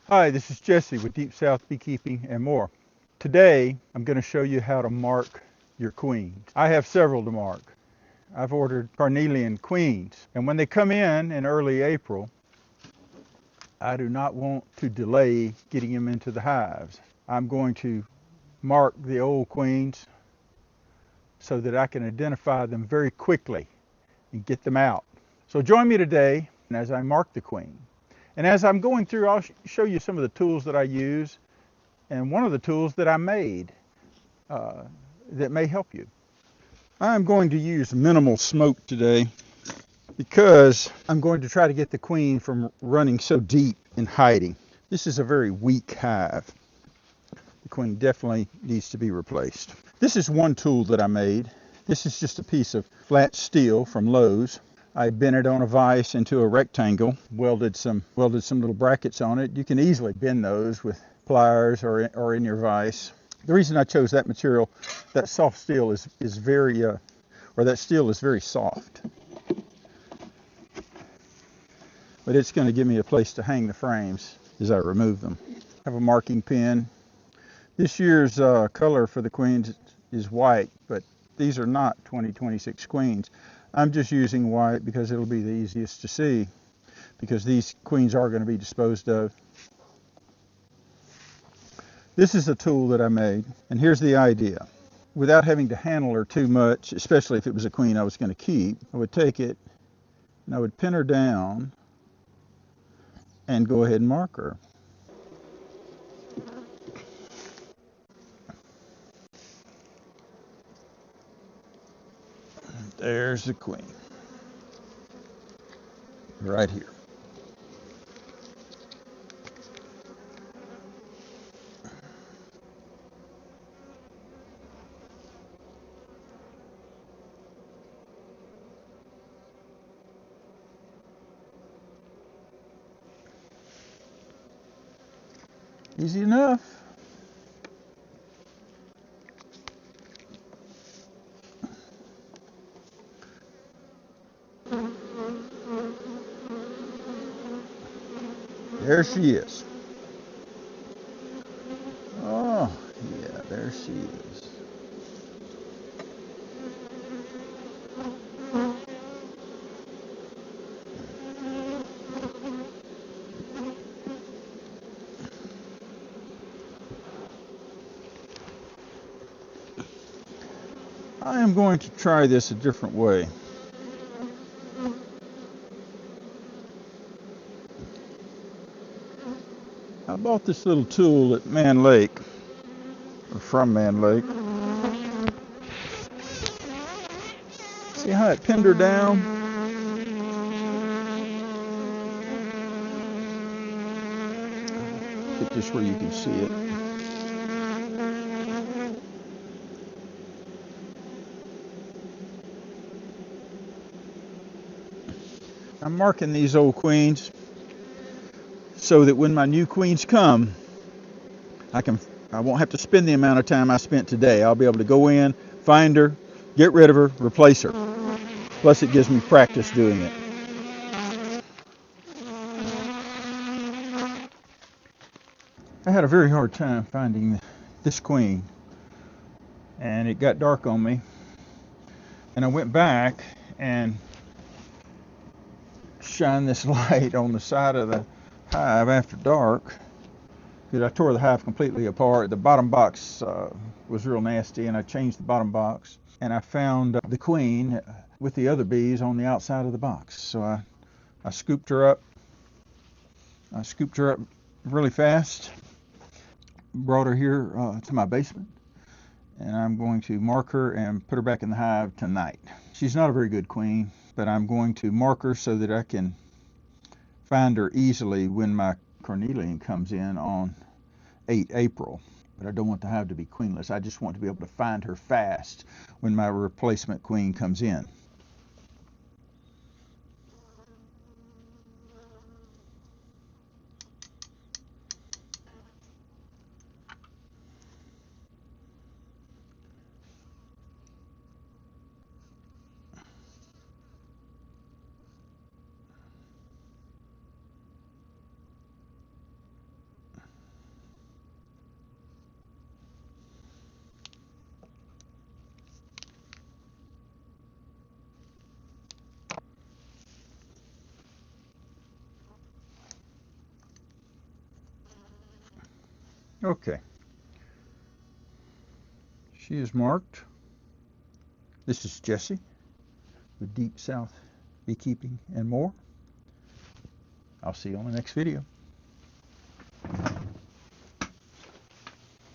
Hi, this is Jesse with Deep South Beekeeping and more. Today, I'm going to show you how to mark your queens. I have several to mark. I've ordered carnelian queens, and when they come in early April, I do not want to delay getting them into the hives. I'm going to mark the old queens so that I can identify them very quickly and get them out. So join me today as I mark the queen. And as I'm going through, I'll show you some of the tools that I use and one of the tools that I made uh, that may help you. I'm going to use minimal smoke today because I'm going to try to get the queen from running so deep in hiding. This is a very weak hive. The queen definitely needs to be replaced. This is one tool that I made. This is just a piece of flat steel from Lowe's. I bent it on a vise into a rectangle, welded some little brackets on it. You can easily bend those with pliers or in your vise. The reason I chose that material, that soft steel is very, or that steel is very soft. But it's going to give me a place to hang the frames as I remove them. I have a marking pen. This year's color for the queens is white, but these are not 2026 queens. I'm just using white because it'll be the easiest to see, because these queens are going to be disposed of. This is a tool that I made, and here's the idea. Without having to handle her too much, especially if it was a queen I was going to keep, I would take it and I would pin her down and go ahead and mark her. There's the queen, right here. Easy enough. There she is. Oh, yeah, there she is. I am going to try this a different way. I bought this little tool at Man Lake, or from Man Lake. See how it pinned her down? Get this where you can see it. I'm marking these old queens so that when my new queens come, I won't have to spend the amount of time I spent today. I'll be able to go in, find her, get rid of her, replace her. Plus it gives me practice doing it. I had a very hard time finding this queen, and it got dark on me, and I went back and shined this light on the side of the hive after dark, because I tore the hive completely apart. The bottom box was real nasty, and I changed the bottom box, and I found the queen with the other bees on the outside of the box. So I scooped her up. I scooped her up really fast, brought her here to my basement, and I'm going to mark her and put her back in the hive tonight. She's not a very good queen, but I'm going to mark her so that I can find her easily when my carnelian comes in on 8 April. But I don't want the hive to be queenless. I just want to be able to find her fast when my replacement queen comes in. Okay. She is marked. This is Jesse with Deep South Beekeeping and More. I'll see you on the next video.